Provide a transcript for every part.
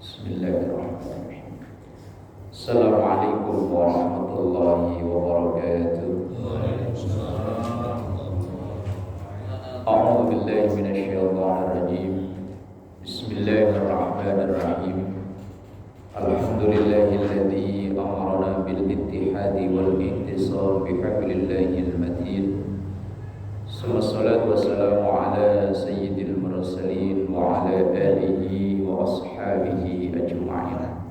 Bismillahirrahmanirrahim. Assalamualaikum warahmatullahi wabarakatuh. A'udzu billahi minasyaitonir rajim. Bismillahirrahmanirrahim. Alhamdulillahilladzi amarna bil ittihadi wal ittisal bi hablillahil matin. Wassalatu wassalamu ala sayyidil mursalin wa ala alihi wa ashabihi ajma'in.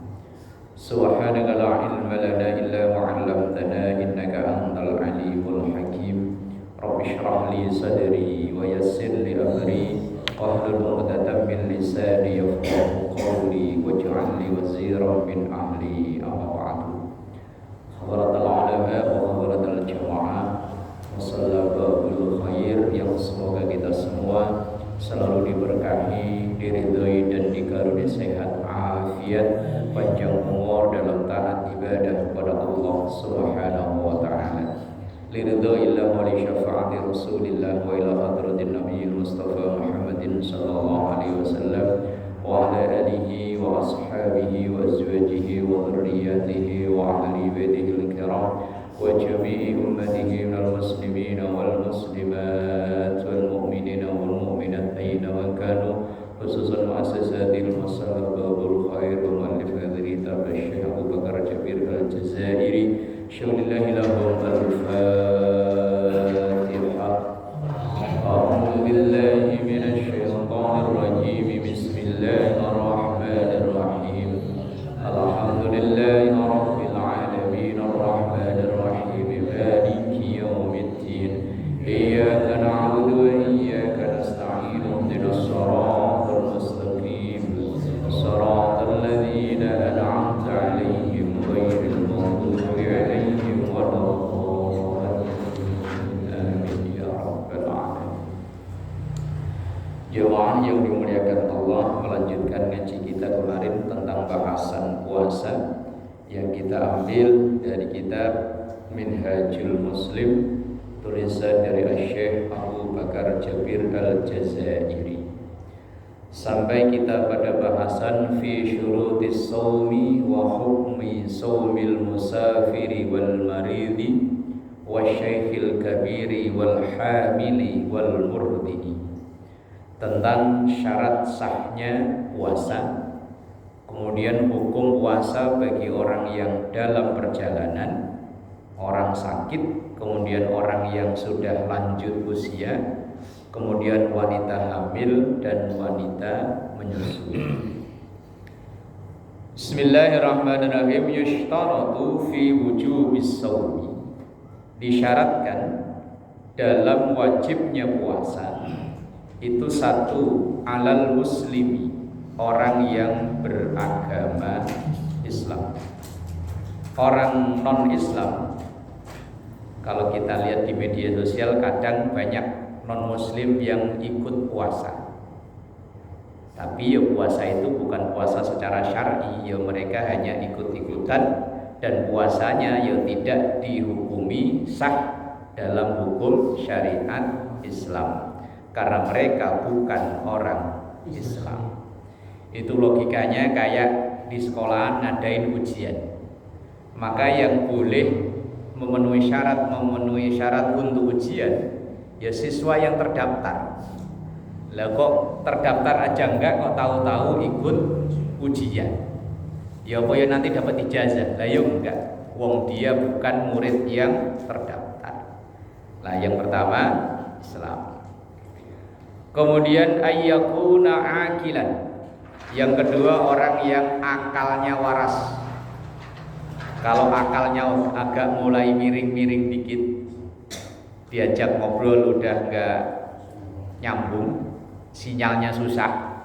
Subhanaka la ilma lana illa ma 'allamtana innaka antal alimul hakim. Rabbi shrah li sadri wa yassir li amri wahlul 'uqdatam min lisani yafqahu qawli waj'al li waziran min ahli. Amma ba'du. Hadaratul ulama wa hadaratul jamaah, wassalabul khair, yang semoga kita semua selalu diberkahi, diridhoi dan dikaruniai sehat, afiat, panjang umur dalam taat ibadah kepada Allah Subhanahu wa taala. Liridhoillah wa li syafaati Rasulillah wa ila hadratin Nabiyil Mustafa Muhammadin sallallahu alaihi wasallam wa ala alihi wa ashabihi wa azwajihi wa dhurriyyatihi wa ahli baitihil kiram wa jami'i ummatihi minal muslimin wal muslimat wal mu'minin wal mu'minat aina wa kanu, khususan muassasatil Masallabul Khair wa muallif hadhihi kitab Syekh Abu Bakar Jabir Al-Jazairi. Syaulillahi lahum al-Fatihah. A'udzu billahi minasy syaithanir rajim. Bismillahirrahmanirrahim. Alhamdulillahi rabbil alamin arrahmanir rahim maliki yaumiddin. Iyyaka na'budu wa iyyaka nasta'in. Ihdinas siratal mustaqim. Siratal ladzina an'amta 'alaihim ghairil maghdubi 'alaihim waladdallin. Amin ya rabbal alamin. Jemaah yang dimuliakan Allah, melanjutkan ngaji kita kemarin tentang bahasan puasa yang kita ambil dari kitab Minhajul Muslim, tulisan dari Syekh Abu Bakar Jabir Al-Jazairi. Sampai kita pada bahasan fi syurutis shaumi wa hukmi shaumil musafiri wal maridi wa syaikhil kabiri wal hamili wal murdini, tentang syarat sahnya puasa, kemudian hukum puasa bagi orang yang dalam perjalanan, orang sakit, kemudian orang yang sudah lanjut usia, kemudian wanita hamil dan wanita menyusui. Bismillahirrahmanirrahim. Yushtaratu fi wujubis shaumi, disyaratkan dalam wajibnya puasa itu satu, alal muslimi, orang yang beragama Islam. Orang non Islam, kalau kita lihat di media sosial kadang banyak non muslim yang ikut puasa, tapi ya puasa itu bukan puasa secara syar'i, ya mereka hanya ikut-ikutan, dan puasanya ya tidak dihukumi sah dalam hukum syariat Islam karena mereka bukan orang Islam. Itu logikanya kayak di sekolahan ngadain ujian, maka yang boleh memenuhi syarat untuk ujian ya siswa yang terdaftar. Lah kok terdaftar aja enggak, kok tahu-tahu ikut ujian, ya apa ya nanti dapat ijazah? Lah ya enggak, wong dia bukan murid yang terdaftar. Lah yang pertama Islam. Kemudian ayyakuna akilan, yang kedua orang yang akalnya waras. Kalau akalnya agak mulai miring-miring dikit, diajak ngobrol udah enggak nyambung, sinyalnya susah,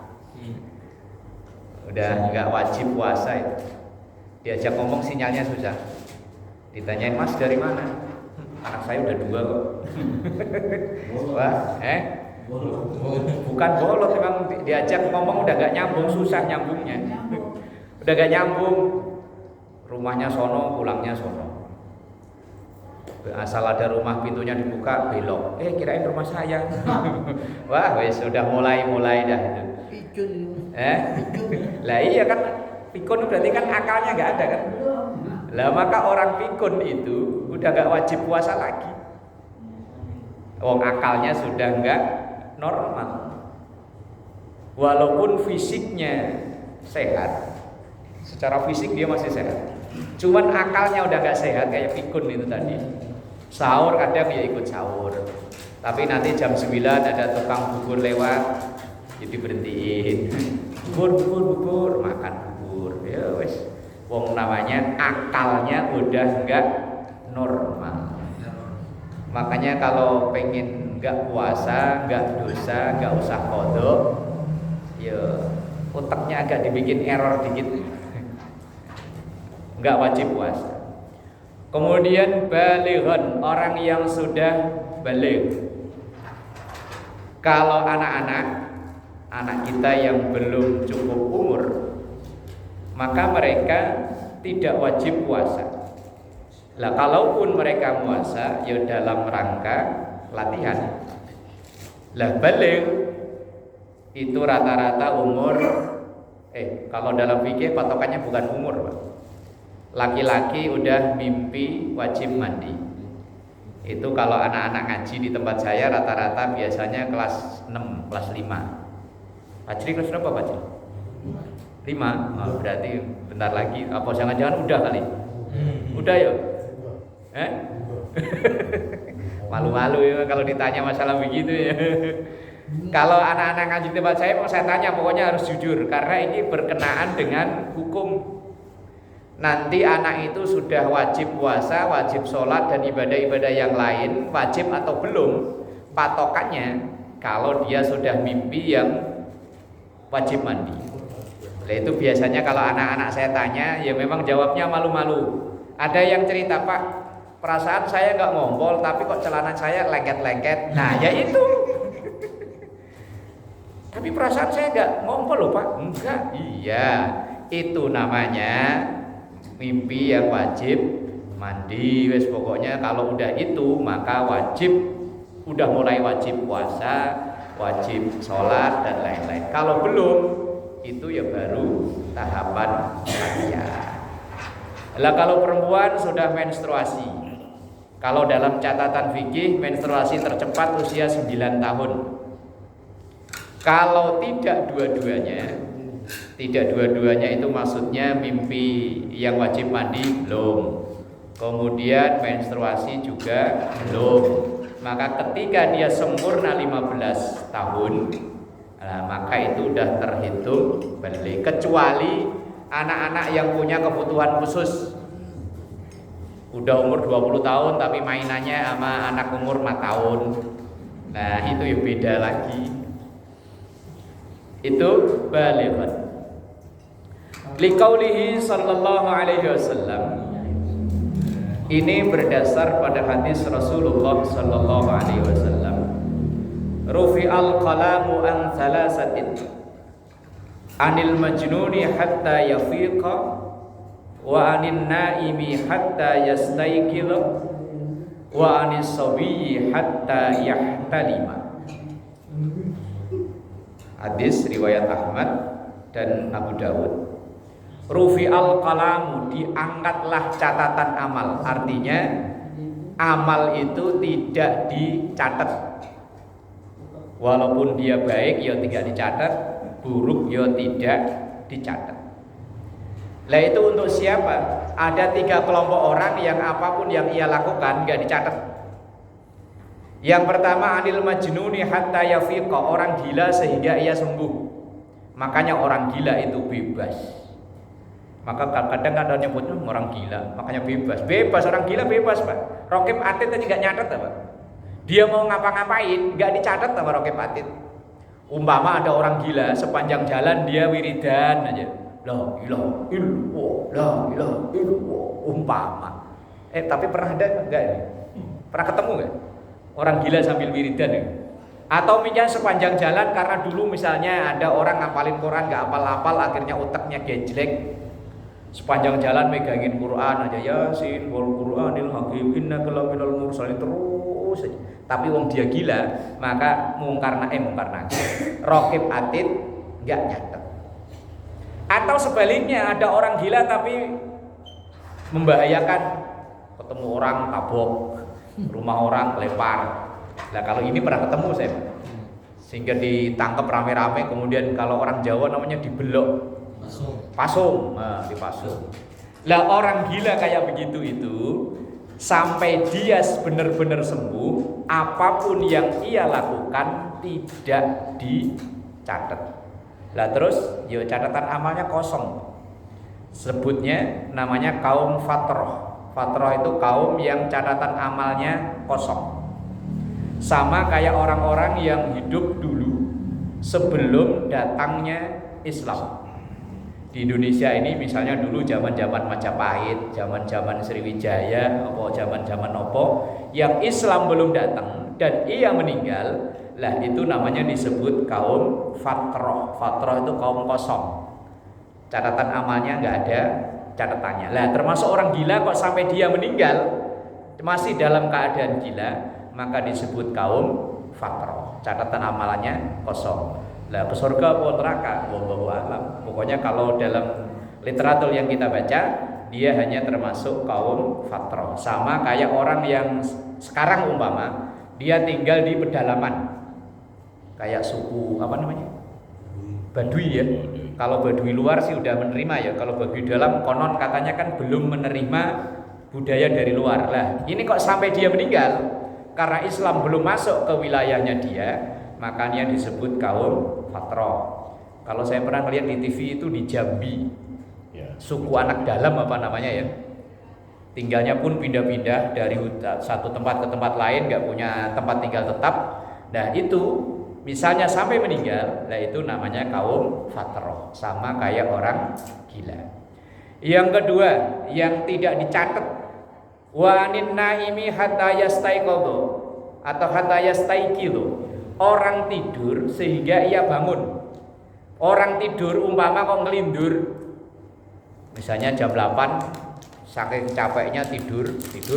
udah enggak wajib puasa itu. Diajak ngomong sinyalnya susah, ditanyain mas dari mana, anak saya udah 2 kok. Wah, bukan bolot, memang diajak ngomong udah gak nyambung, susah nyambungnya. Udah gak nyambung, rumahnya sono, pulangnya sono. Asal ada rumah pintunya dibuka belok, kirain rumah saya. Wah, wes sudah mulai dah itu. Lah iya kan, pikun berarti kan akalnya nggak ada kan. Lah maka orang pikun itu udah nggak wajib puasa lagi. Wong akalnya sudah nggak normal. Walaupun fisiknya sehat, secara fisik dia masih sehat. Cuman akalnya udah nggak sehat kayak pikun itu tadi. Sahur kadang ya ikut sahur. Tapi nanti jam 9 ada tukang bubur lewat, jadi berhentiin. Bubur, makan bubur. Ya wes, wong namanya akalnya udah nggak normal. Makanya kalau pengen nggak puasa, nggak dosa, nggak usah qadha, ya otaknya agak dibikin error dikit. Nggak wajib puasa. Kemudian balighan, orang yang sudah baligh. Kalau anak kita yang belum cukup umur, maka mereka tidak wajib puasa. Lah kalaupun mereka puasa, ya dalam rangka latihan. Lah baligh itu rata-rata umur, kalau dalam fikih patokannya bukan umur, Pak. Laki-laki udah mimpi wajib mandi. Itu kalau anak-anak ngaji di tempat saya rata-rata biasanya kelas 6, kelas 5. Fajri kelas berapa Fajri? 5? Oh, berarti bentar lagi. Apa jangan-jangan udah kali? Udah ya? Malu-malu ya kalau ditanya masalah begitu ya. Kalau anak-anak ngaji di tempat saya tanya pokoknya harus jujur. Karena ini berkenaan dengan hukum. Nanti anak itu sudah wajib puasa, wajib sholat dan ibadah-ibadah yang lain, wajib atau belum? Patokannya kalau dia sudah mimpi yang wajib mandi. Nah, itu biasanya kalau anak-anak saya tanya, ya memang jawabnya malu-malu. Ada yang cerita, Pak, perasaan saya nggak ngompol, tapi kok celana saya lengket-lengket. Nah, ya itu. Tapi perasaan saya nggak ngompol loh, Pak. Enggak. Iya, itu namanya mimpi yang wajib mandi. Wes pokoknya kalau udah itu maka udah mulai wajib puasa, wajib sholat dan lain-lain. Kalau belum itu ya baru tahapan latihan. Lah kalau perempuan sudah menstruasi, kalau dalam catatan fikih menstruasi tercepat usia 9 tahun. Kalau tidak dua-duanya itu maksudnya mimpi yang wajib mandi belum, kemudian menstruasi juga belum, maka ketika dia sempurna 15 tahun, nah, maka itu udah terhitung baligh. Kecuali anak-anak yang punya kebutuhan khusus, udah umur 20 tahun tapi mainannya sama anak umur 4 tahun, nah itu ya beda lagi. Itu balighan. Liqaulihi sallallahu alaihi wasallam. Ini berdasar pada hadis Rasulullah sallallahu alaihi wasallam. Rufi'al qalamu an thalathatin. Anil majnuni hatta yafiqa wa anin naimi hatta yastayqidha wa anis sabiyyi hatta yahtalima. Hadis riwayat Ahmad dan Abu Dawud. Rufi'al qalamu, diangkatlah catatan amal. Artinya amal itu tidak dicatat. Walaupun dia baik ya tidak dicatat, buruk ya tidak dicatat. Lah itu untuk siapa? Ada 3 kelompok orang yang apapun yang ia lakukan enggak dicatat. Yang pertama anil majnuni hatta yafiqa, orang gila sehingga ia sembuh. Makanya orang gila itu bebas. Maka kadang-kadang nyebutnya orang gila, makanya bebas. Bebas, orang gila bebas, Pak. Raqib Atid tadi enggak nyatet apa? Dia mau ngapa-ngapain enggak dicatat sama Raqib Atid. Umpama ada orang gila sepanjang jalan dia wiridan aja. La ilaha illallah, la ilaha illallah. Umpama. Tapi pernah ada enggak ini? Pernah ketemu enggak? Orang gila sambil wiridan ya? Atau misalnya sepanjang jalan karena dulu misalnya ada orang ngapalin Quran enggak hafal-hafal akhirnya otaknya gejlek. Sepanjang jalan megangin Quran aja, Yasin wal Qur'anil hakim innaka laminal mursalin terus aja. Tapi wong dia gila, maka mungkar Raqib Atid nggak nyatet. Atau sebaliknya ada orang gila tapi membahayakan, ketemu orang tabok, rumah orang lempar. Nah kalau ini pernah ketemu saya, sehingga ditangkap rame-rame, kemudian kalau orang Jawa namanya dibelok, pasung, nah, dipasung. Lah orang gila kayak begitu itu sampai dia benar-benar sembuh, apapun yang ia lakukan tidak dicatat. Lah terus, yo catatan amalnya kosong. Sebutnya namanya kaum fatroh. Fatroh itu kaum yang catatan amalnya kosong. Sama kayak orang-orang yang hidup dulu sebelum datangnya Islam. Di Indonesia ini misalnya dulu zaman-zaman Majapahit, zaman-zaman Sriwijaya, zaman-zaman yang Islam belum datang dan ia meninggal, lah itu namanya disebut kaum fatroh. Fatroh itu kaum kosong. Catatan amalnya nggak ada catatannya. Lah termasuk orang gila kok sampai dia meninggal masih dalam keadaan gila, maka disebut kaum fatroh. Catatan amalannya kosong. Lah ke surga atau neraka, wallahu a'lam. Pokoknya kalau dalam literatur yang kita baca, dia hanya termasuk kaum fatroh. Sama kayak orang yang sekarang umpama dia tinggal di pedalaman, kayak suku apa namanya? Baduy ya. Kalau Baduy luar sih udah menerima ya. Kalau Baduy dalam konon katanya kan belum menerima budaya dari luar. Lah ini kok sampai dia meninggal karena Islam belum masuk ke wilayahnya dia, makanya disebut kaum fatroh. Kalau saya pernah lihat di TV itu di Jambi, suku anak dalam apa namanya ya, tinggalnya pun pindah-pindah dari satu tempat ke tempat lain, nggak punya tempat tinggal tetap. Nah itu misalnya sampai meninggal, nah itu namanya kaum fatroh, sama kayak orang gila. Yang kedua, yang tidak dicatat, wa anin naimi hatta yastaiqadha atau hatta yastaiqilu, orang tidur sehingga ia bangun. Orang tidur umpama kok ngelindur, misalnya jam 8, saking capeknya tidur,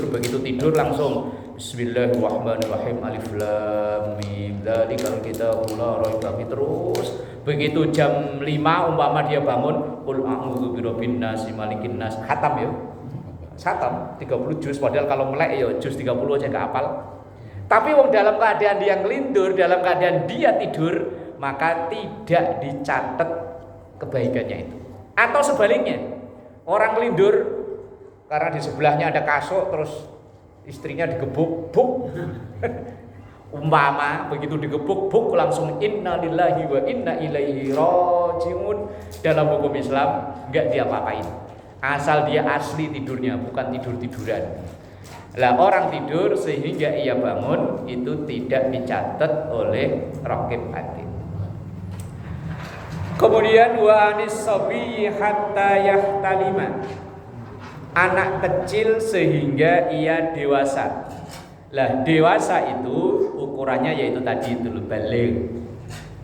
begitu tidur langsung Bismillahirrahmanirrahim, alif lam mim, dzalikal kitabu la raiba fihi, terus begitu jam 5 umpama dia bangun, qul a'udzu birabbin nas malikin nas, khatam ya. Khatam 30 juz, padahal kalau melek ya juz 30 aja enggak hafal. Tapi wong dalam keadaan dia ngelindur, dalam keadaan dia tidur, maka tidak dicatat kebaikannya itu. Atau sebaliknya, orang ngelindur karena di sebelahnya ada kasur, terus istrinya digebuk, buk. Umpama begitu digebuk, buk, langsung innalillahi wa inna ilaihi rajiun. Dalam hukum Islam enggak diapa-apain, asal dia asli tidurnya, bukan tidur-tiduran. Lah orang tidur sehingga ia bangun itu tidak dicatat oleh raqib atid. Kemudian wa anis sabi hatta yahtalima, anak kecil sehingga ia dewasa. Lah dewasa itu ukurannya yaitu tadi itu baligh,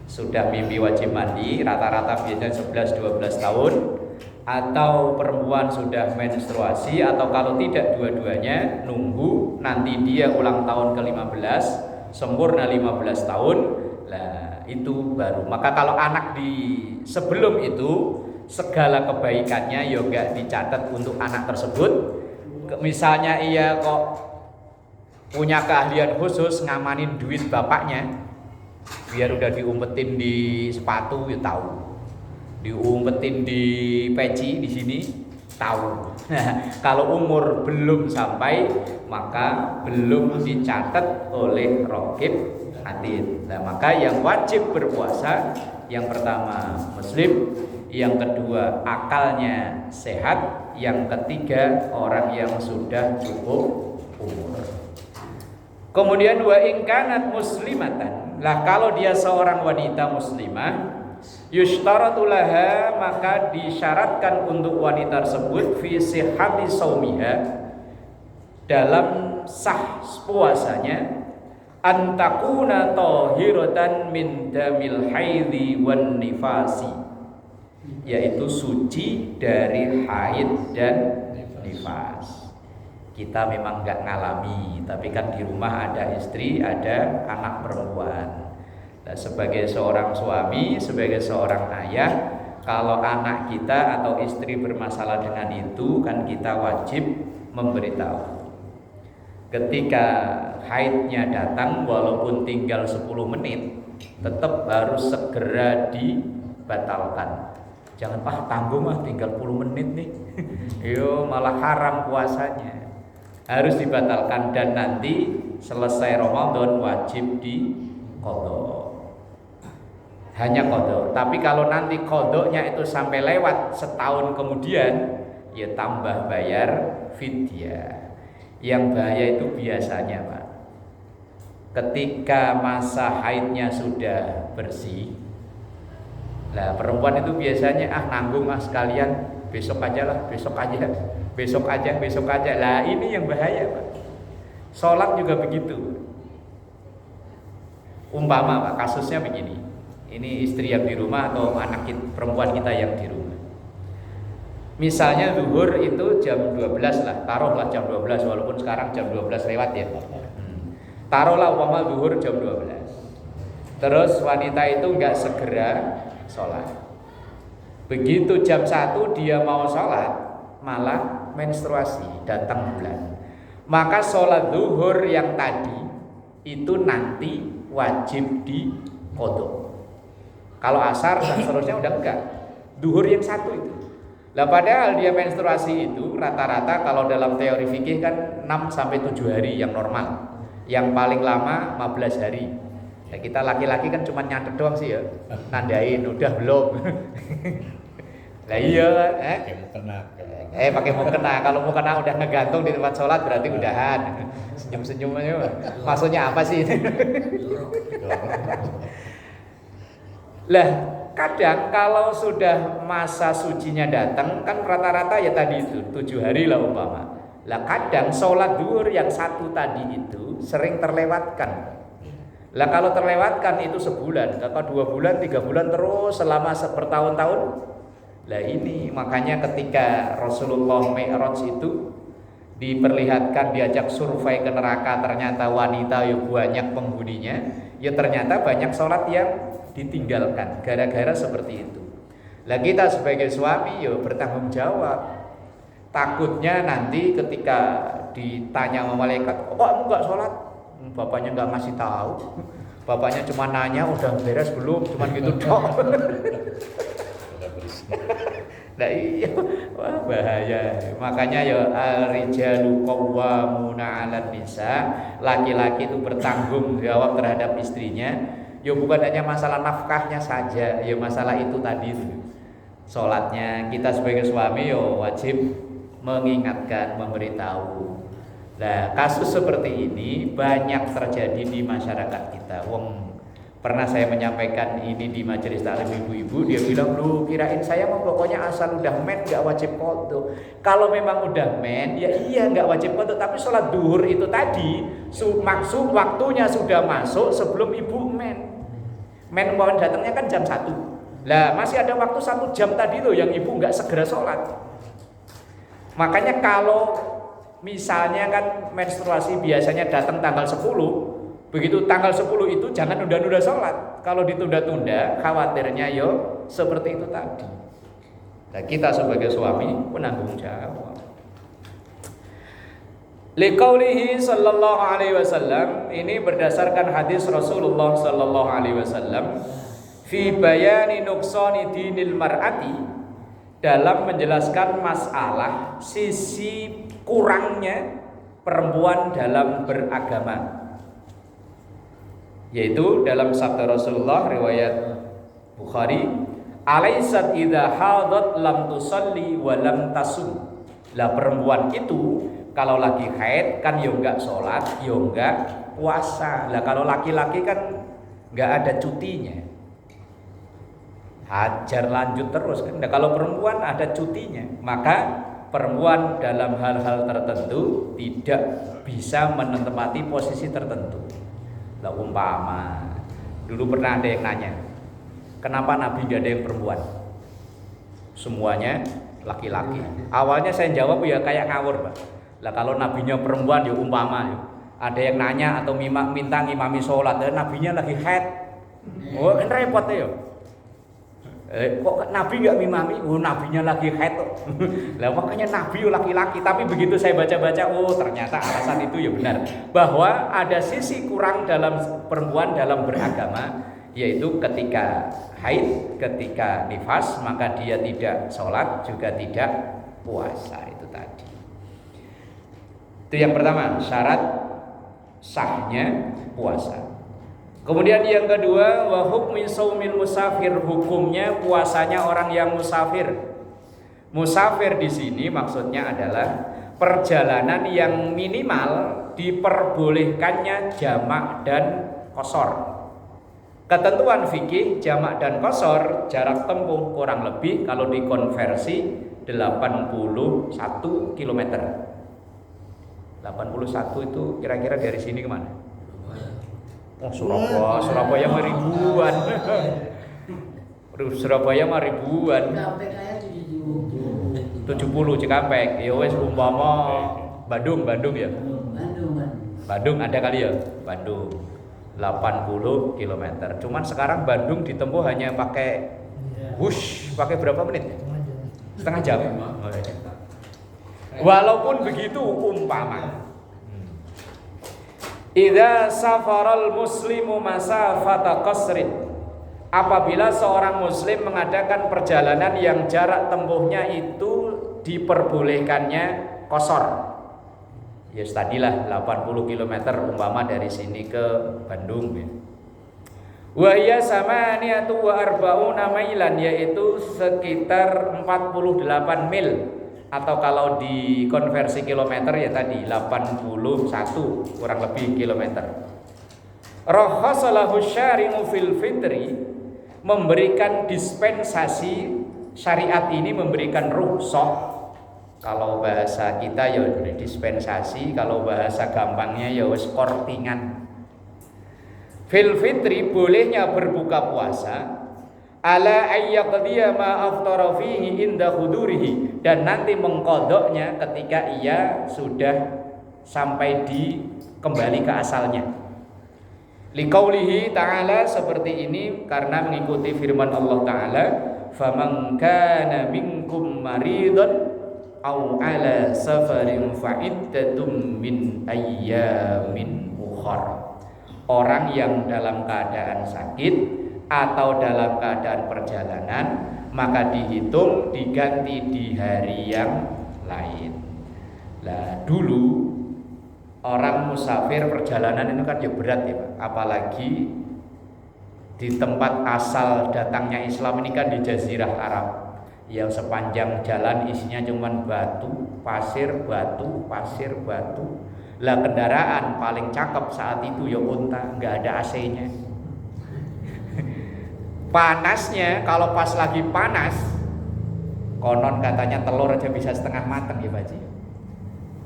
sudah mimpi wajib mandi, rata-rata biasanya 11-12 tahun, atau perempuan sudah menstruasi, atau kalau tidak dua-duanya nunggu nanti dia ulang tahun ke-15, sempurna 15 tahun, lah itu baru. Maka kalau anak di sebelum itu segala kebaikannya ya enggak dicatat untuk anak tersebut. Misalnya ia kok punya keahlian khusus ngamanin duit bapaknya, biar udah diumpetin di sepatu ya tahu, diumpetin di peci di sini tahu. Kalau umur belum sampai maka belum dicatat oleh raqib atid. Nah, maka yang wajib berpuasa yang pertama muslim, yang kedua akalnya sehat, yang ketiga orang yang sudah cukup umur. Kemudian wa in kanat muslimatan, lah kalau dia seorang wanita muslimah, yushtaratu laha, maka disyaratkan untuk wanita tersebut fi sihhati saumiha, dalam sah puasanya, antakuna tahiratan min damil haidhi wan nifasi, yaitu suci dari haid dan nifas. Kita memang enggak ngalami, tapi kan di rumah ada istri, ada anak perempuan. Nah, sebagai seorang suami, sebagai seorang ayah, kalau anak kita atau istri bermasalah dengan itu, kan kita wajib memberitahu. Ketika haidnya datang, walaupun tinggal 10 menit, tetap harus segera dibatalkan. Jangan tanggung tinggal 10 menit nih. Yo, malah haram puasanya. Harus dibatalkan dan nanti selesai Ramadan wajib diqadha. Hanya qadha. Tapi kalau nanti qadhanya itu sampai lewat setahun kemudian, ya tambah bayar fidyah. Yang bahaya itu biasanya, Pak, ketika masa haidnya sudah bersih. Nah, perempuan itu biasanya nanggung sekalian, besok aja lah, besok aja. Lah ini yang bahaya, Pak. Sholat juga begitu. Umpama, Pak, kasusnya begini. Ini istri yang di rumah atau perempuan kita yang di rumah. Misalnya zuhur itu jam 12 lah, taruhlah jam 12, walaupun sekarang jam 12 lewat ya. Taruhlah umpama zuhur jam 12. Terus wanita itu enggak segera sholat. Begitu jam 1 dia mau sholat, malah menstruasi, datang bulan. Maka sholat zuhur yang tadi itu nanti wajib diqadha. Kalau asar dan seterusnya udah enggak. Zuhur yang 1 itu. Lah padahal dia menstruasi itu rata-rata kalau dalam teori fikih kan 6 sampai 7 hari yang normal. Yang paling lama 15 hari. Nah, kita laki-laki kan cuma nyatet doang sih ya. Nandain udah belum. Lah iya, pakai mukena. Kalau mukena udah ngegantung di tempat sholat berarti udahan. Senyum-senyum aja. Maksudnya apa sih? Lah, kadang kalau sudah masa sucinya datang kan rata-rata ya tadi itu 7 hari lah umpama. Lah kadang sholat zuhur yang 1 tadi itu sering terlewatkan. Lah kalau terlewatkan itu sebulan, atau 2 bulan, 3 bulan terus selama bertahun-tahun. Lah ini makanya ketika Rasulullah Mi'raj itu diperlihatkan diajak survei ke neraka, ternyata wanita yang banyak penghuninya, ya ternyata banyak sholat yang ditinggalkan gara-gara seperti itu. Lah kita sebagai suami ya bertanggung jawab. Takutnya nanti ketika ditanya sama malaikat, kok kamu nggak sholat? Bapaknya nggak ngasih tahu. Bapaknya cuma nanya udah beres belum, cuma gitu dong. Nah iya, wah bahaya. Makanya ya al-rijalu qawwamuna 'alan nisa, laki-laki itu bertanggung jawab terhadap istrinya. Ya bukan hanya masalah nafkahnya saja, ya masalah itu tadi. Sholatnya kita sebagai suami ya wajib mengingatkan, memberitahu. Nah, kasus seperti ini banyak terjadi di masyarakat kita. Pernah saya menyampaikan ini di majelis taklim ibu-ibu, dia bilang, "Lu kirain saya mau pokoknya asal udah men enggak wajib qadha." Kalau memang udah men, ya iya enggak wajib qadha, tapi sholat duhur itu tadi maksud waktunya sudah masuk sebelum ibu men. Men mohon datangnya kan jam 1. Lah, masih ada waktu 1 jam tadi loh yang ibu enggak segera sholat. Makanya kalau misalnya kan menstruasi biasanya datang tanggal 10, begitu tanggal 10 itu jangan nunda-nunda sholat. Kalau ditunda-tunda khawatirnya yo seperti itu tadi. Nah, kita sebagai suami penanggung jawab. Liqaulihi sallallahu alaihi wasallam, ini berdasarkan hadis Rasulullah sallallahu alaihi wasallam, fi bayani nuqsani dinil mar'ati, dalam menjelaskan masalah sisi kurangnya perempuan dalam beragama. Yaitu dalam sabda Rasulullah riwayat Bukhari, alaisat idza hadat lam tusalli wa lam tasum. Lah perempuan itu kalau lagi haid kan ya enggak sholat, ya enggak puasa. Lah kalau laki-laki kan enggak ada cutinya, hajar lanjut terus kan. Nah, kalau perempuan ada cutinya, maka perempuan dalam hal-hal tertentu tidak bisa menempati posisi tertentu. Lah umpama dulu pernah ada yang nanya, kenapa Nabi tidak ada yang perempuan? Semuanya laki-laki. Awalnya saya jawab ya kayak ngawur, Pak. Lah kalau nabinya perempuan ya umpama ya. Ada yang nanya atau minta ngimami sholat, dan nabinya lagi haid. Oh, kan repot ya. Kok Nabi nggak ngimami? Oh, nabinya lagi haid. Lah makanya Nabi laki-laki. Tapi begitu saya baca-baca, oh ternyata alasan itu ya benar. Bahwa ada sisi kurang dalam perempuan dalam beragama, yaitu ketika haid, ketika nifas, maka dia tidak sholat, juga tidak puasa. Itu tadi. Itu yang pertama, syarat sahnya puasa. Kemudian yang kedua, wa hukmi shaumil musafir, hukumnya puasanya orang yang musafir. Musafir di sini maksudnya adalah perjalanan yang minimal diperbolehkannya jamak dan qashar. Ketentuan fikih jamak dan qashar jarak tempuh kurang lebih kalau dikonversi 81 km. 81 itu kira-kira dari sini kemana? Oh, Surabaya mah ribuan. Surabaya mah ribuan. 70 Cikampek. Ya wes umpama Bandung ya. Bandung ada kali ya. Bandung 80 km. Cuman sekarang Bandung ditempuh hanya pakai pakai berapa menit? Setengah jam. Walaupun begitu umpama idza safaral muslimu masafata qasrin, apabila seorang muslim mengadakan perjalanan yang jarak tempuhnya itu diperbolehkannya qashar. Ya tadilah 80 km umpama dari sini ke Bandung ya. Wa hiya samaniyatu wa arba'una mailan, yaitu sekitar 48 mil. Atau kalau dikonversi kilometer ya tadi 81 kurang lebih kilometer. Rahasalahu syari'u fil fitri, memberikan dispensasi, syariat ini memberikan rukhsah. Kalau bahasa kita ya dispensasi, kalau bahasa gampangnya ya wis kortingan. Fil fitri, bolehnya berbuka puasa ala ayyaqdiya ma aftara fihi inda hudurihi, dan nanti mengkodoknya ketika ia sudah sampai di kembali ke asalnya. Liqaulihi ta'ala, seperti ini karena mengikuti firman Allah Ta'ala, faman kana minkum maridun aw ala safarin fa'iddatum min ayyamin ukhra. Orang yang dalam keadaan sakit atau dalam keadaan perjalanan, maka dihitung diganti di hari yang lain. Lah dulu orang musafir perjalanan itu kan ya berat ya Pak, apalagi di tempat asal datangnya Islam ini kan di Jazirah Arab yang sepanjang jalan isinya cuma batu, pasir, batu, pasir, batu. Lah kendaraan paling cakep saat itu ya unta, nggak ada AC-nya. Panasnya kalau pas lagi panas, konon katanya telur aja bisa setengah matang ya Pak Ji.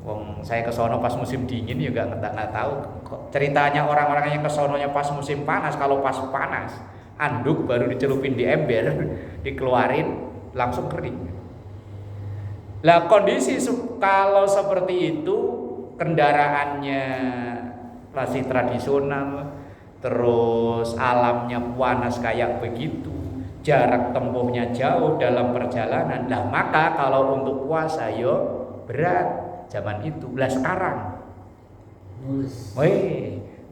Wong saya kesono pas musim dingin ya nggak tahu. Ceritanya orang-orang yang kesononya pas musim panas, kalau pas panas anduk baru dicelupin di ember, dikeluarin langsung kering. Lah kondisi kalau seperti itu, kendaraannya masih tradisional, terus alamnya panas kayak begitu, jarak tempuhnya jauh dalam perjalanan, nah maka kalau untuk puasa yo berat zaman itu. Lah sekarang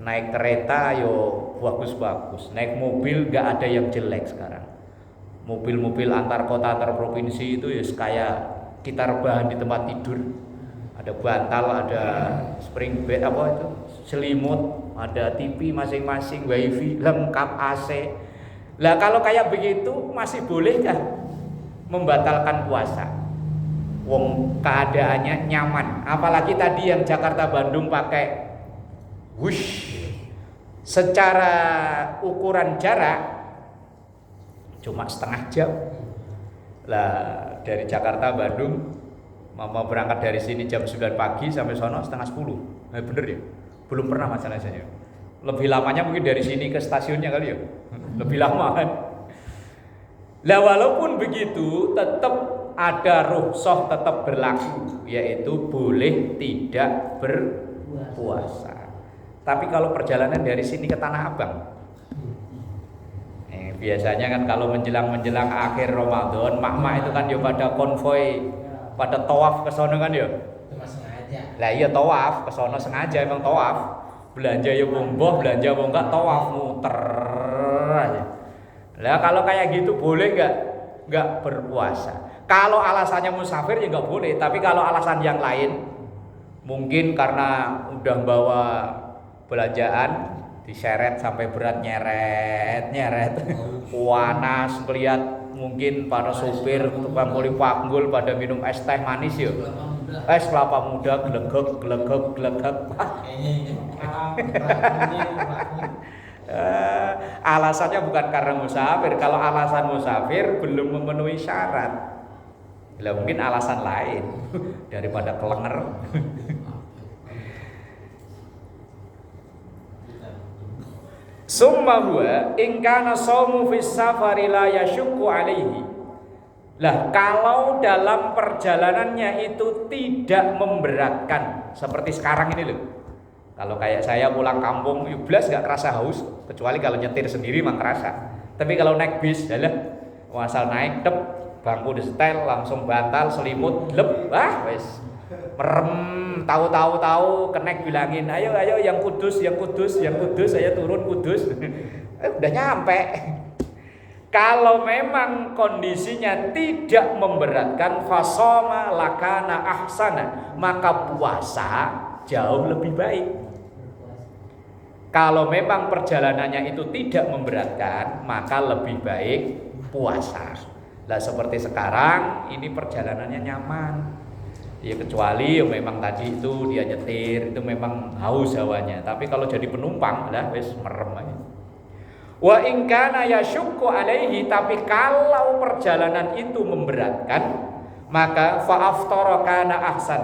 naik kereta yo bagus-bagus, naik mobil gak ada yang jelek sekarang. Mobil-mobil antar kota antar provinsi itu ya kayak kita rebahan di tempat tidur, ada bantal, ada spring bed, apa itu, selimut, ada TV masing-masing, wifi lengkap, AC. Lah kalau kayak begitu masih bolehkah membatalkan puasa? Wong keadaannya nyaman, apalagi tadi yang Jakarta Bandung pakai secara ukuran jarak cuma setengah jam. Lah dari Jakarta Bandung mau berangkat dari sini jam 9 pagi sampai sono setengah 10. Nah, bener ya? Belum pernah masalah saya. Lebih lamanya mungkin dari sini ke stasiunnya kali ya. Lebih lama kan. Lah walaupun begitu tetap ada rukhsah tetap berlaku, yaitu boleh tidak berpuasa. Tapi kalau perjalanan dari sini ke Tanah Abang, biasanya kan kalau menjelang akhir Ramadan, mak-mak itu kan ya pada konvoy, pada tawaf ke sono kan ya. Lah iya tawaf ke sono sengaja, emang tawaf. Belanja ya bomboh, belanja mau enggak tawaf muter aja. Lah kalau kayak gitu boleh enggak berpuasa? Kalau alasannya musafir ya enggak boleh, tapi kalau alasan yang lain mungkin karena udah bawa belanjaan diseret sampai berat nyeret panas ngeliat mungkin para sopir tukang kuli panggul pada minum es teh manis ya, es kelapa muda gelegek alasannya bukan karena musafir. Kalau alasan musafir belum memenuhi syarat, lah mungkin alasan lain daripada kelenger. Summa huwa in kana shaumu fis safari la yashukku alaihi. Lah kalau dalam perjalanannya itu tidak memberatkan seperti sekarang ini loh. Kalau kayak saya pulang kampung, belas gak kerasa haus, kecuali kalau nyetir sendiri memang kerasa. Tapi kalau naik bis, dalah asal naik dep, bangku disetel langsung bantal selimut lep, wes merem, tahu kenek bilangin ayo yang kudus saya turun Kudus. Udah nyampe. Kalau memang kondisinya tidak memberatkan, fasoma lakana ahsana, maka puasa jauh lebih baik. Kalau memang perjalanannya itu tidak memberatkan, maka lebih baik puasa. Lah seperti sekarang ini perjalanannya nyaman. Ya kecuali ya memang tadi itu dia nyetir itu memang haus hawanya. Tapi kalau jadi penumpang lah wis merem aja. Wa in kana yashukku alaihi, tapi kalau perjalanan itu memberatkan, maka fa aftara kana ahsan,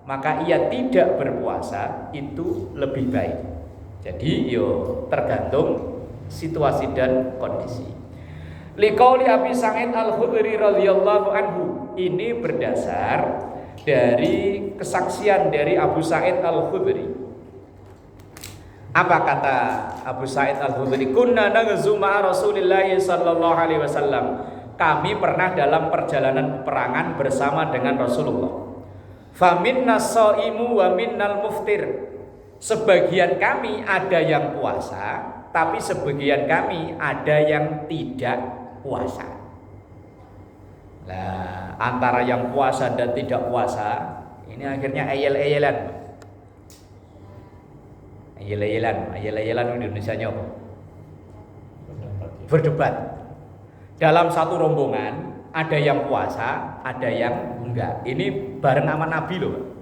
maka ia tidak berpuasa itu lebih baik. Jadi yo tergantung situasi dan kondisi. Liqauli Abi Sa'id Al-Khudri radhiyallahu anhu, ini berdasar dari kesaksian dari Abu Sa'id Al-Khudri. Apa kata Abu Sa'id Al-Khudri? Kunna naghzu ma'a Rasulillah sallallahu alaihi wasallam. Kami pernah dalam perjalanan peperangan bersama dengan Rasulullah. Faminna shaimu wa minnal muftir. Sebagian kami ada yang puasa, tapi sebagian kami ada yang tidak puasa. Nah, antara yang puasa dan tidak puasa ini akhirnya ayel-ayelan. Ayel-ayelan Indonesianya apa? Berdebat. Dalam satu rombongan ada yang puasa, ada yang enggak. Ini bareng sama Nabi loh.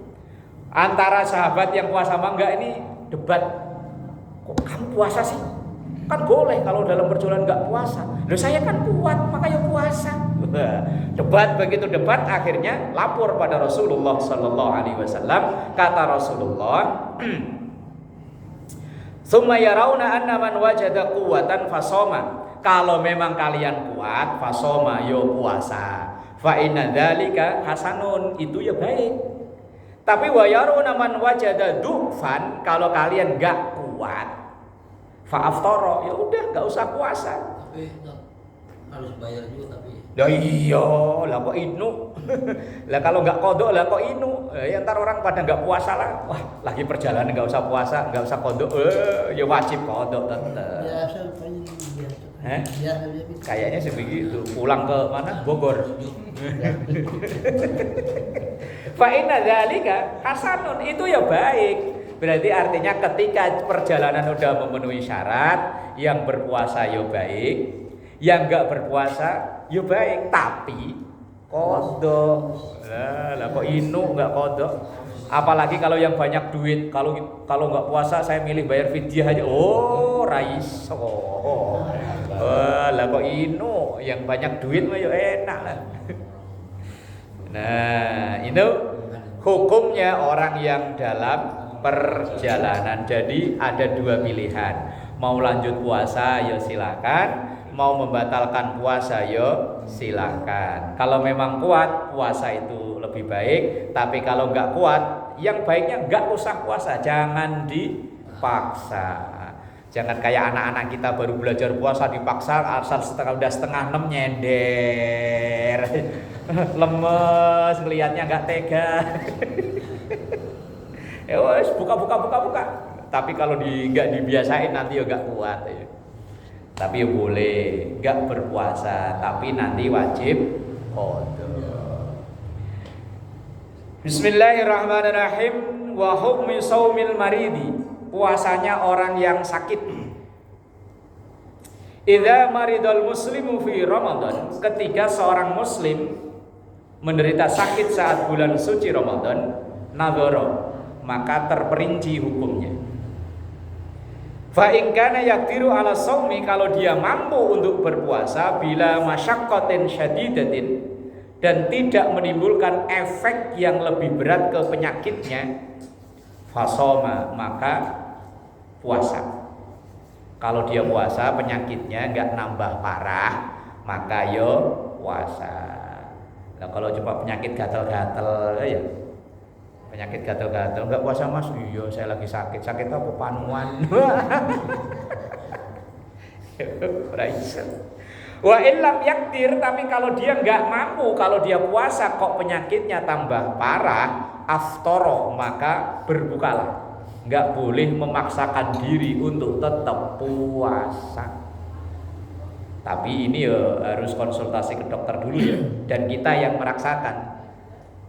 Antara sahabat yang puasa sama enggak ini debat. Kok kamu puasa sih? Kan boleh kalau dalam perjalanan enggak puasa. Loh saya kan kuat, makanya puasa. Debat, begitu debat akhirnya lapor pada Rasulullah sallallahu alaihi wasallam. Kata Rasulullah, "Tsumma yarawna anna man wajada quwwatan fasoma." Kalau memang kalian kuat, fasoma yo puasa. Fa inna dzalika hasanun, itu ya baik. Tapi wa yarawna man wajada du'fan, kalau kalian enggak kuat, fa aftara, ya udah enggak usah puasa. Tapi harus bayar juga tapi. Lah iya, lah kok inu. Lah kalau enggak kodok lah kok inu. Ya ntar orang pada enggak puasa lah. Wah, lagi perjalanan enggak usah puasa, enggak usah kodok. Ya wajib kodok tetap. Biasa paling biasa. Kayaknya sih begitu. Pulang ke mana? Bogor. Fa inna dzalika hasanun, itu ya baik. Berarti artinya ketika perjalanan udah memenuhi syarat, yang berpuasa ya baik, yang enggak berpuasa ya baik, tapi kodok. Lah kok inu enggak kodok? Apalagi kalau yang banyak duit, kalau enggak puasa saya milih bayar fidyah aja. Oh, raiso. Lah kok inu, yang banyak duit mah ya enak lah. Nah, itu hukumnya orang yang dalam perjalanan. Jadi ada dua pilihan. Mau lanjut puasa ya silakan, mau membatalkan puasa ya silakan. Kalau memang kuat, puasa itu lebih baik. Tapi kalau enggak kuat, yang baiknya enggak usah puasa, jangan dipaksa. Jangan kayak anak-anak kita baru belajar puasa dipaksa asal udah setengah 6 nyender. Lemes, ngelihatnya nggak tega. Ya wes buka. Tapi kalau nggak dibiasain nanti ya nggak kuat ya. Tapi ya boleh nggak berpuasa, tapi nanti wajib qada. Bismillahirrahmanirrahim. Wa hukmi shaumil maridi, puasanya orang yang sakit. Idza maridal muslimu fi Ramadan, ketika seorang muslim menderita sakit saat bulan suci Ramadan, nadhara, maka terperinci hukumnya. Fa in kana yaqdiru ala shaumi, kalau dia mampu untuk berpuasa bila masyaqqatin syadidatin dan tidak menimbulkan efek yang lebih berat ke penyakitnya, fasoma, maka puasa. Kalau dia puasa penyakitnya nggak nambah parah, maka yo puasa. Nah kalau cuma penyakit gatal-gatal ya, penyakit gatal-gatal nggak puasa mas, iya saya lagi sakit apa panuan. Wa illam yaktir, tapi kalau dia nggak mampu, kalau dia puasa kok penyakitnya tambah parah, aftoro, maka berbukalah. Nggak boleh memaksakan diri untuk tetap puasa. Tapi ini ya harus konsultasi ke dokter dulu ya. Dan kita yang meraksakan,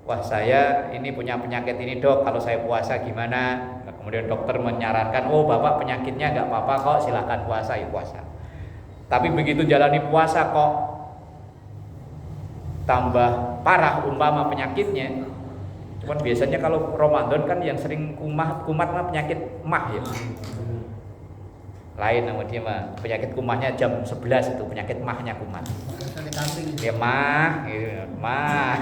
wah saya ini punya penyakit ini dok, kalau saya puasa gimana? Nah, kemudian dokter menyarankan, oh bapak penyakitnya nggak apa-apa kok, silahkan puasa, ya puasa. Tapi begitu jalani puasa kok tambah parah umpama penyakitnya. Cuman biasanya kalau Ramadan kan yang sering kumat mah penyakit mah ya. Lain sama dia mah, penyakit kumahnya jam 11 itu, penyakit mahnya kumat. Dia mah, gitu, mah.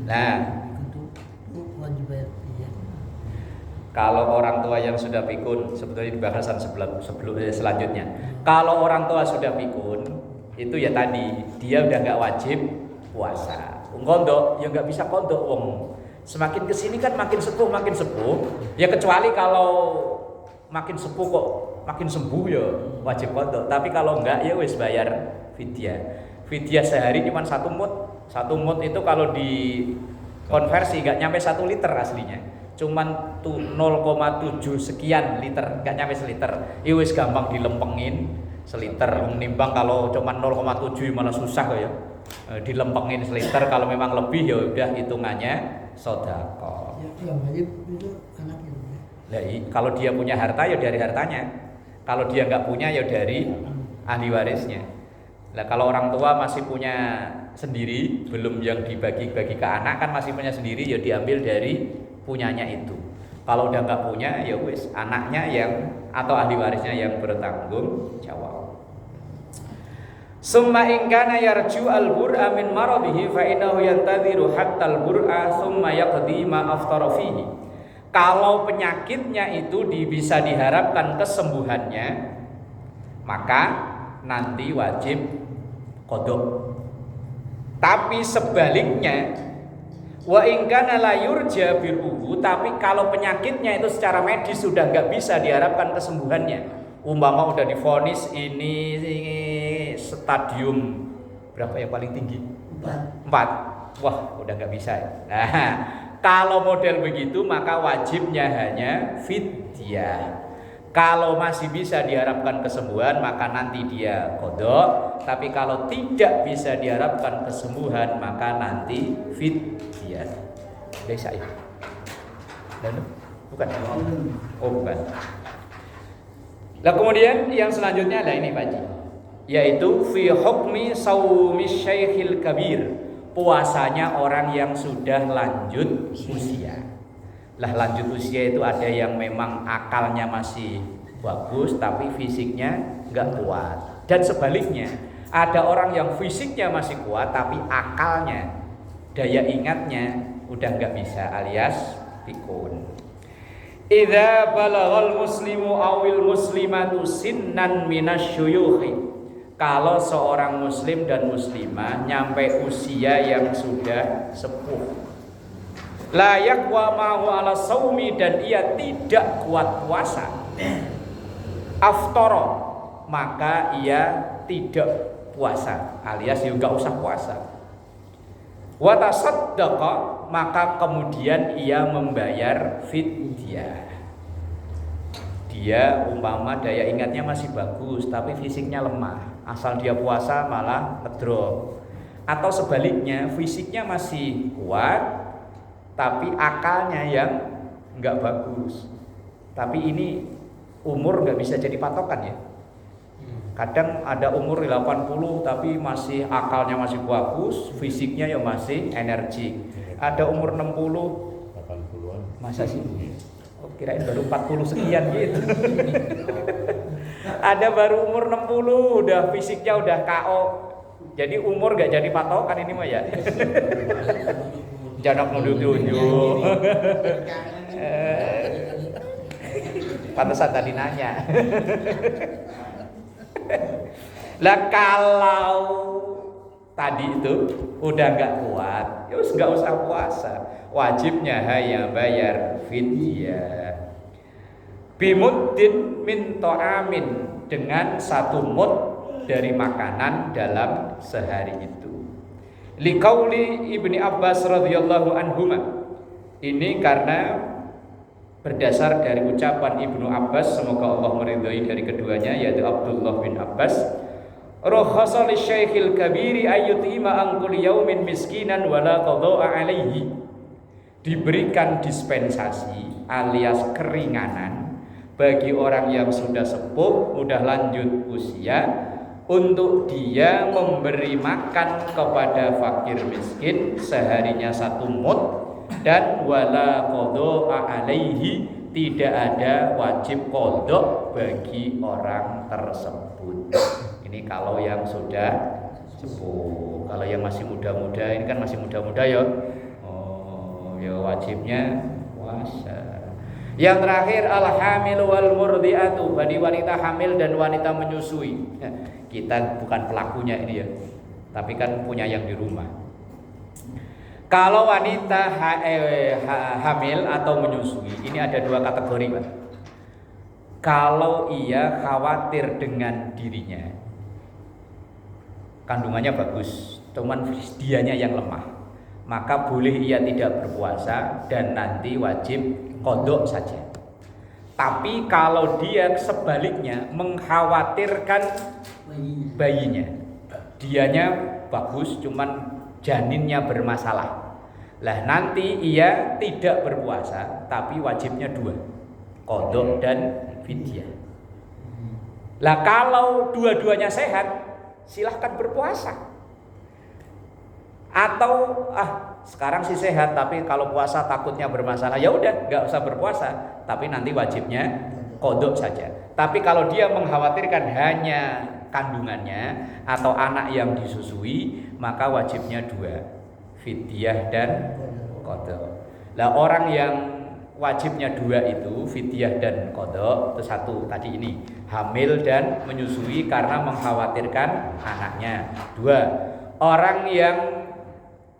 Nah, kalau orang tua yang sudah pikun, sebetulnya di bahasan selanjutnya. Kalau orang tua sudah pikun, itu ya tadi dia udah nggak wajib puasa. Kondok, ya nggak bisa kondok wong. Semakin kesini kan makin sepuh. Ya kecuali kalau makin sepuh kok makin sembuh ya wajib kondok. Tapi kalau enggak ya wis bayar fidyah. Fidyah sehari cuma 1 mud. 1 mud itu kalau dikonversi nggak nyampe 1 liter aslinya. Cuman 0,7 sekian liter, nggak nyampe seliter. Itu wis gampang dilempengin seliter. Menimbang kalau cuman 0,7 malah susah kok ya. Dilempengin seliter, kalau memang lebih ya udah hitungannya sedekah. Yang wajib itu anaknya. Nah, kalau dia punya harta ya dari hartanya. Kalau dia nggak punya ya dari ahli warisnya. Nah, kalau orang tua masih punya sendiri, belum yang dibagi-bagi ke anak kan masih punya sendiri, ya diambil dari punyanya itu. Kalau udah nggak punya ya wis anaknya yang atau ahli warisnya yang bertanggung jawab. Summa in kana yarju al-bur'a min maradihi fa innahu yantadhiru hatta al-bur'a summa yaqdi ma aftara fihi. Kalau penyakitnya itu bisa diharapkan kesembuhannya, maka nanti wajib qada. Tapi sebaliknya, wa in kana la yurja birruhu, tapi kalau penyakitnya itu secara medis sudah nggak bisa diharapkan kesembuhannya, umpama udah divonis ini stadium berapa yang paling tinggi? 4. Wah, udah nggak bisa ya. Nah, kalau model begitu maka wajibnya hanya fidyah. Kalau masih bisa diharapkan kesembuhan maka nanti dia qada, tapi kalau tidak bisa diharapkan kesembuhan maka nanti fidyah. Desa ya. Bukan. Oh, bukan. Nah, kemudian yang selanjutnya ada ini Pak Ji, yaitu fi hukmi shaumi syaikhil kabir, puasanya orang yang sudah lanjut usia. Lah lanjut usia itu ada yang memang akalnya masih bagus tapi fisiknya enggak kuat, dan sebaliknya ada orang yang fisiknya masih kuat tapi akalnya, daya ingatnya udah enggak bisa, alias pikun. Idza balaghal muslimu awil muslimatu sinnan minasyuyukhi, kalau seorang muslim dan muslimah nyampe usia yang sudah sepuh, layak wa ma'hu ala saumi, dan ia tidak kuat puasa, aftara, maka ia tidak puasa, alias ya enggak usah puasa. Wa tasaddaqa, maka kemudian ia membayar fidyah. Dia umpama daya ingatnya masih bagus tapi fisiknya lemah, asal dia puasa malah ngedrop. Atau sebaliknya, fisiknya masih kuat tapi akalnya yang enggak bagus. Tapi ini umur enggak bisa jadi patokan ya. Kadang ada umur 80 tapi masih akalnya masih bagus, fisiknya ya masih energi. Ada umur 60, 80-an. masa sih? Oh, kirain baru 40 sekian gitu. Ada baru umur 60 udah fisiknya udah KO. Jadi umur gak jadi patokan ini mah ya. Jangan nunjuk-nunjuk. Pantesan tadi nanya. Lah kalau tadi itu udah nggak kuat, ya nggak usah puasa. Wajibnya hanya bayar fidyah. Bimuddin min ta'amin, dengan 1 mud dari makanan dalam sehari itu. Liqauli Ibni Abbas radhiyallahu anhuma. Ini karena berdasar dari ucapan Ibnu Abbas, semoga Allah meridhai dari keduanya, yaitu Abdullah bin Abbas, rakhasa li syaikhil kabiri ayyutima an kulli yaumin miskinan wala qada'a alaihi. Diberikan dispensasi alias keringanan bagi orang yang sudah sepuh, sudah lanjut usia, untuk dia memberi makan kepada fakir miskin seharinya 1 mud, dan wala qada'a alaihi, tidak ada wajib qada bagi orang tersebut. Ini kalau yang sudah sepuh. Kalau yang masih muda-muda, ini kan masih muda-muda ya. Oh, ya wajibnya puasa. Yang terakhir al-hamil wal murdiatu, bagi wanita hamil dan wanita menyusui. Kita bukan pelakunya ini ya, tapi kan punya yang di rumah. Kalau wanita hamil atau menyusui, ini ada 2 kategori, Pak. Kalau ia khawatir dengan dirinya, kandungannya bagus, cuman dianya yang lemah, maka boleh ia tidak berpuasa dan nanti wajib qada saja. Tapi kalau dia sebaliknya mengkhawatirkan bayinya, dianya bagus, cuman janinnya bermasalah, lah nanti ia tidak berpuasa, tapi wajibnya 2, qada dan fidyah. Lah kalau dua-duanya sehat, silahkan berpuasa. Atau sekarang sih sehat, tapi kalau puasa takutnya bermasalah, ya udah nggak usah berpuasa, tapi nanti wajibnya qada saja. Tapi kalau dia mengkhawatirkan hanya kandungannya atau anak yang disusui, maka wajibnya 2, fidyah dan qada. Lah orang yang wajibnya 2 itu fidyah dan qada, itu 1 tadi ini, hamil dan menyusui karena mengkhawatirkan anaknya. 2, orang yang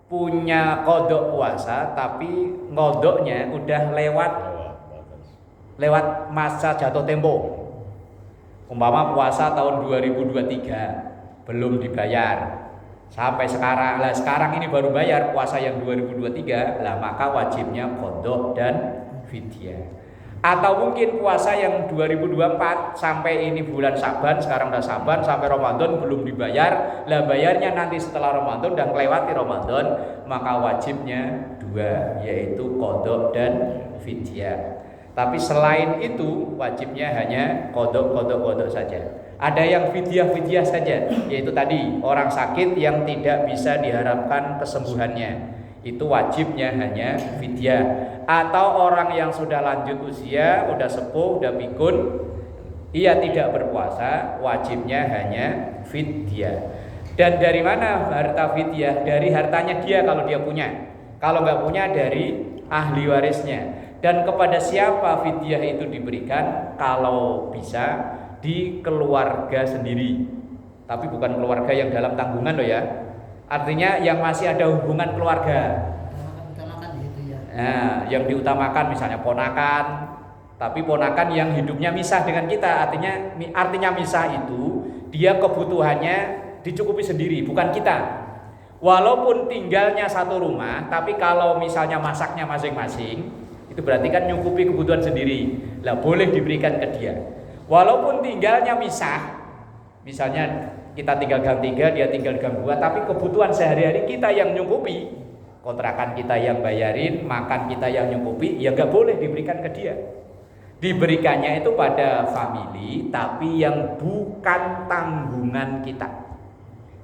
punya qada puasa tapi ngodoknya udah lewat masa jatuh tempo. Umpama puasa tahun 2023 belum dibayar sampai sekarang, lah sekarang ini baru bayar puasa yang 2023, lah maka wajibnya qada dan fidyah. Atau mungkin puasa yang 2024 sampai ini bulan Syaban, sekarang udah Syaban sampai Ramadan belum dibayar, lah bayarnya nanti setelah Ramadan dan kelewati Ramadan, maka wajibnya 2, yaitu qada dan fidyah. Tapi selain itu wajibnya hanya qada saja. Ada yang fidyah saja, yaitu tadi orang sakit yang tidak bisa diharapkan kesembuhannya, itu wajibnya hanya fidyah. Atau orang yang sudah lanjut usia, udah sepuh, udah pikun, ia tidak berpuasa, wajibnya hanya fidyah. Dan dari mana harta fidyah? Dari hartanya dia kalau dia punya. Kalau nggak punya, dari ahli warisnya. Dan kepada siapa fidyah itu diberikan? Kalau bisa di keluarga sendiri, tapi bukan keluarga yang dalam tanggungan loh ya. Artinya yang masih ada hubungan keluarga. Nah, yang diutamakan misalnya ponakan, tapi ponakan yang hidupnya misah dengan kita, artinya misah itu dia kebutuhannya dicukupi sendiri, bukan kita. Walaupun tinggalnya satu rumah, tapi kalau misalnya masaknya masing-masing, itu berarti kan nyukupi kebutuhan sendiri. Lah boleh diberikan ke dia. Walaupun tinggalnya misah, misalnya kita tinggal gang 3, dia tinggal gang 2, tapi kebutuhan sehari-hari kita yang nyukupi, kontrakan kita yang bayarin, makan kita yang nyukupi, ya nggak boleh diberikan ke dia. Diberikannya itu pada family, tapi yang bukan tanggungan kita.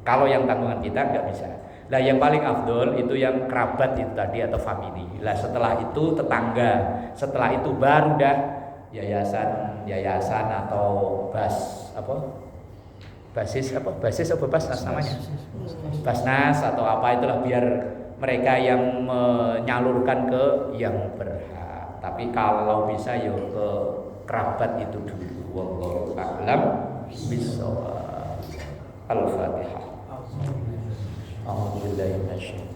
Kalau yang tanggungan kita nggak bisa. Nah, yang paling afdol itu yang kerabat itu tadi atau family. Nah, setelah itu tetangga, setelah itu baru dah yayasan atau basis namanya, basnas atau apa itulah, biar mereka yang menyalurkan ke yang berhak. Tapi kalau bisa ya ke kerabat itu dulu. Wallahu a'lam bishawab. Al-Fatihah. A'udzu billahi minasyaitonir